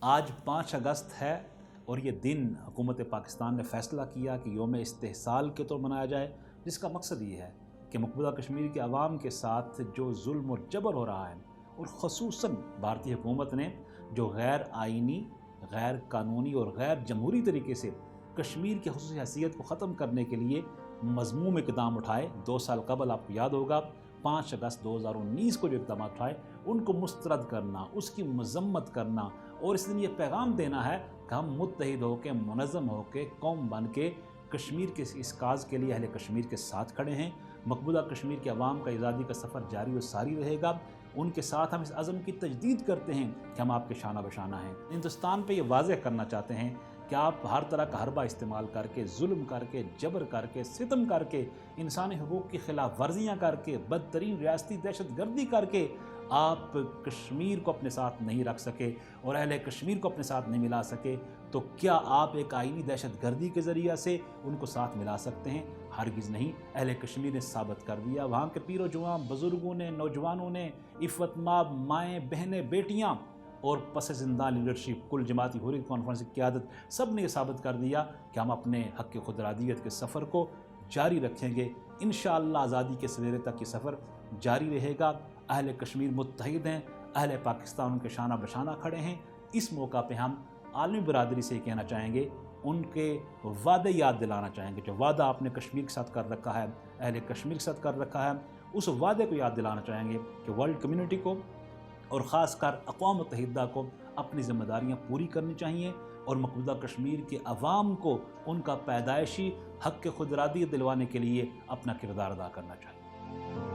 آج 5 اگست ہے اور یہ دن حکومت پاکستان نے فیصلہ کیا کہ یوم استحصال کے طور منایا جائے، جس کا مقصد یہ ہے کہ مقبوضہ کشمیر کے عوام کے ساتھ جو ظلم اور جبر ہو رہا ہے، اور خصوصاً بھارتی حکومت نے جو غیر آئینی، غیر قانونی اور غیر جمہوری طریقے سے کشمیر کی خصوصی حیثیت کو ختم کرنے کے لیے مذموم اقدام اٹھائے 2 سال قبل، آپ کو یاد ہوگا 5 اگست 2019 کو جو اقدامات اٹھائے ان کو مسترد کرنا، اس کی مذمت کرنا، اور اس دن یہ پیغام دینا ہے کہ ہم متحد ہو کے، منظم ہو کے، قوم بن کے کشمیر کے اس کاز کے لیے اہل کشمیر کے ساتھ کھڑے ہیں۔ مقبوضہ کشمیر کے عوام کا آزادی کا سفر جاری و ساری رہے گا، ان کے ساتھ ہم اس عزم کی تجدید کرتے ہیں کہ ہم آپ کے شانہ بشانہ ہیں۔ ہندوستان پہ یہ واضح کرنا چاہتے ہیں کہ آپ ہر طرح کا حربہ استعمال کر کے، ظلم کر کے، جبر کر کے، ستم کر کے، انسانی حقوق کی خلاف ورزیاں کر کے، بدترین ریاستی دہشت گردی کر کے آپ کشمیر کو اپنے ساتھ نہیں رکھ سکے اور اہل کشمیر کو اپنے ساتھ نہیں ملا سکے، تو کیا آپ ایک آئینی دہشت گردی کے ذریعہ سے ان کو ساتھ ملا سکتے ہیں؟ ہرگز نہیں۔ اہل کشمیر نے ثابت کر دیا، وہاں کے پیر و جوان بزرگوں نے، نوجوانوں نے، عفت ماب مائیں بہنیں بیٹیاں اور پس زندہ لیڈرشپ، کل جماعتی حریت کانفرنس کی قیادت، سب نے یہ ثابت کر دیا کہ ہم اپنے حق خود ارادیت کے سفر کو جاری رکھیں گے۔ انشاءاللہ آزادی کے سویرے تک یہ سفر جاری رہے گا۔ اہل کشمیر متحد ہیں، اہل پاکستان ان کے شانہ بشانہ کھڑے ہیں۔ اس موقع پہ ہم عالمی برادری سے یہ کہنا چاہیں گے، ان کے وعدے یاد دلانا چاہیں گے، جو وعدہ آپ نے کشمیر کے ساتھ کر رکھا ہے، اہل کشمیر کے ساتھ کر رکھا ہے، اس وعدے کو یاد دلانا چاہیں گے کہ ورلڈ کمیونٹی کو اور خاص کر اقوام متحدہ کو اپنی ذمہ داریاں پوری کرنی چاہیے اور مقبوضہ کشمیر کے عوام کو ان کا پیدائشی حق خود ارادیت دلوانے کے لیے اپنا کردار ادا کرنا چاہیے۔